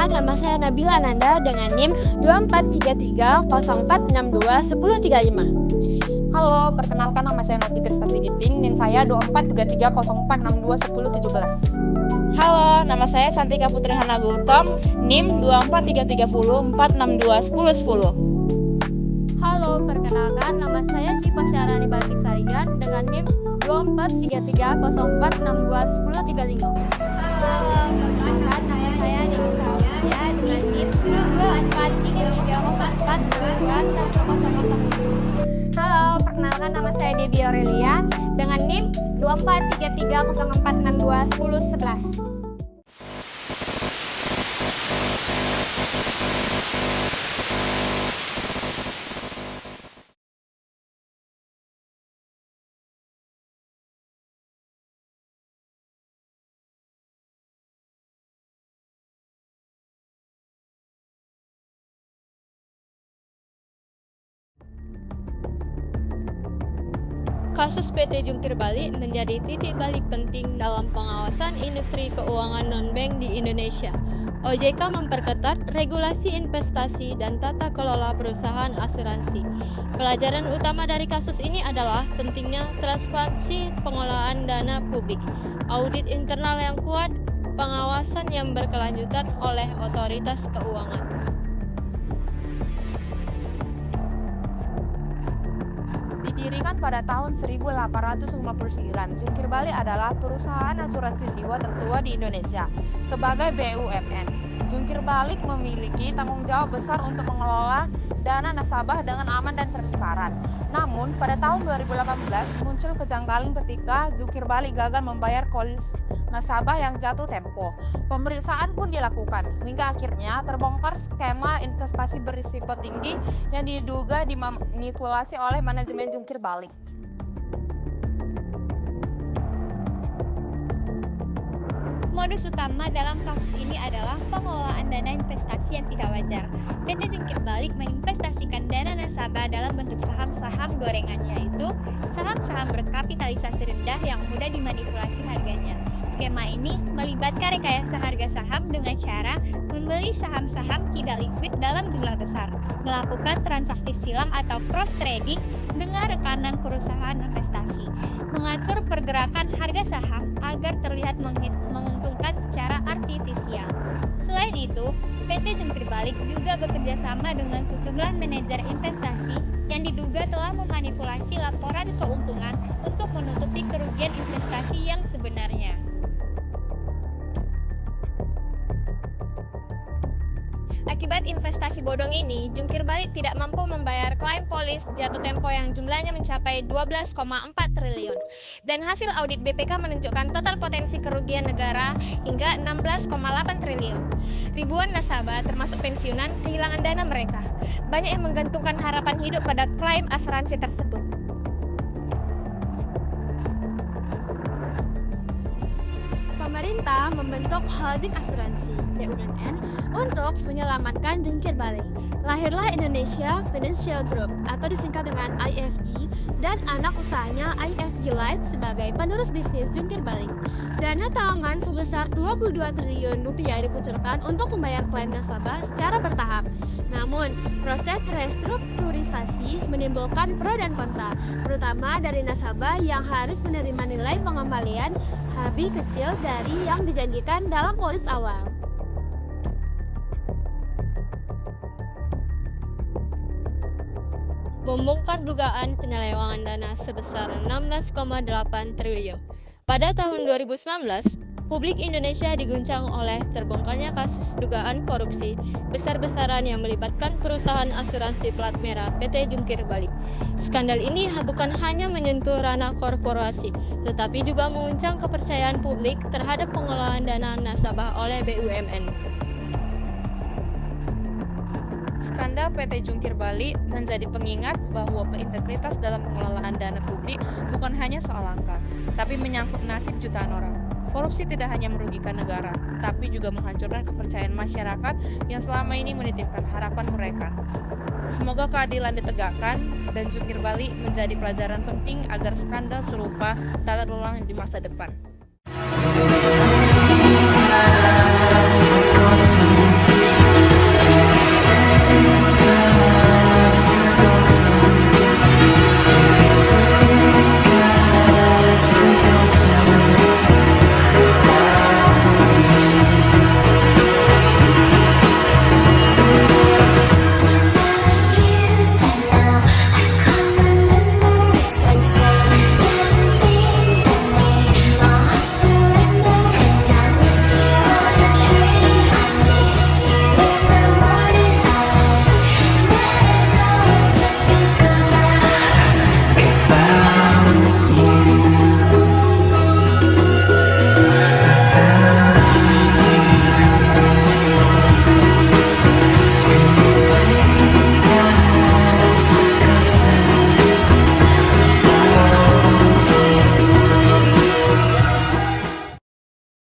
Perkenalkan, nama saya Nabila Ananda dengan NIM 243304621035. Halo, perkenalkan nama saya Nati Kristati Giting, NIM saya 243304621017. Halo, nama saya Cantika Putri Hana Gultom, NIM 243340462110. Halo, perkenalkan nama saya Syifa Syarani Balkisarian dengan NIM 243304621035. Halo, perkenalkan, nama saya Nini Saudia dengan NIM 243304621010. Halo, perkenalkan nama saya Debbie Aurelia dengan NIM 243304621011. Kasus PT Jungkir Balik menjadi titik balik penting dalam pengawasan industri keuangan non-bank di Indonesia. OJK memperketat regulasi investasi dan tata kelola perusahaan asuransi. Pelajaran utama dari kasus ini adalah pentingnya transparansi pengelolaan dana publik, audit internal yang kuat, pengawasan yang berkelanjutan oleh otoritas keuangan. Didirikan pada tahun 1859, Jungkir Balik adalah perusahaan asuransi jiwa tertua di Indonesia. Sebagai BUMN, Jungkir Balik memiliki tanggung jawab besar untuk mengelola dana nasabah dengan aman dan transparan. Namun, pada tahun 2018 muncul kejanggalan ketika Jungkir Balik gagal membayar polis nasabah yang jatuh tempo. Pemeriksaan pun dilakukan, hingga akhirnya terbongkar skema investasi berisiko tinggi yang diduga dimanipulasi oleh manajemen Jungkir Balik. Modus utama dalam kasus ini adalah pengelolaan dana investasi yang tidak wajar. PT Jungkir Balik menginvestasikan dana nasabah dalam bentuk saham-saham gorengan, yaitu saham-saham berkapitalisasi rendah yang mudah dimanipulasi harganya. Skema ini melibatkan rekayasa harga saham dengan cara membeli saham-saham tidak likuid dalam jumlah besar, melakukan transaksi silang atau cross trading dengan rekanan perusahaan investasi, mengatur pergerakan harga saham agar terlihat menguntungkan secara artifisial. Selain itu, PT Jungkir Balik juga bekerja sama dengan sejumlah manajer investasi yang diduga telah memanipulasi laporan keuntungan untuk menutupi kerugian investasi yang sebenarnya. Akibat investasi bodong ini, Jungkir Balik tidak mampu membayar klaim polis jatuh tempo yang jumlahnya mencapai 12,4 triliun. Dan hasil audit BPK menunjukkan total potensi kerugian negara hingga 16,8 triliun. Ribuan nasabah termasuk pensiunan kehilangan dana mereka. Banyak yang menggantungkan harapan hidup pada klaim asuransi tersebut. Pemerintah membentuk holding asuransi (BUMN) untuk menyelamatkan Jungkir Balik. Lahirlah Indonesia Financial Group atau disingkat dengan IFG dan anak usahanya IFG Life sebagai penerus bisnis Jungkir Balik. Dana talangan sebesar 22 triliun rupiah dikucurkan untuk membayar klaim nasabah secara bertahap. Namun, proses restrukturisasi menimbulkan pro dan kontra, terutama dari nasabah yang harus menerima nilai pengembalian lebih kecil dari yang dijanjikan dalam polis awal. Membongkar dugaan penyelewengan dana sebesar 16,8 triliun. Pada tahun 2019, publik Indonesia diguncang oleh terbongkarnya kasus dugaan korupsi besar-besaran yang melibatkan perusahaan asuransi plat merah PT Jungkir Balik. Skandal ini bukan hanya menyentuh ranah korporasi, tetapi juga menguncang kepercayaan publik terhadap pengelolaan dana nasabah oleh BUMN. Skandal PT Jungkir Balik menjadi pengingat bahwa integritas dalam pengelolaan dana publik bukan hanya soal angka, tapi menyangkut nasib jutaan orang. Korupsi tidak hanya merugikan negara, tapi juga menghancurkan kepercayaan masyarakat yang selama ini menitipkan harapan mereka. Semoga keadilan ditegakkan dan Jungkir Balik menjadi pelajaran penting agar skandal serupa tak terulang di masa depan.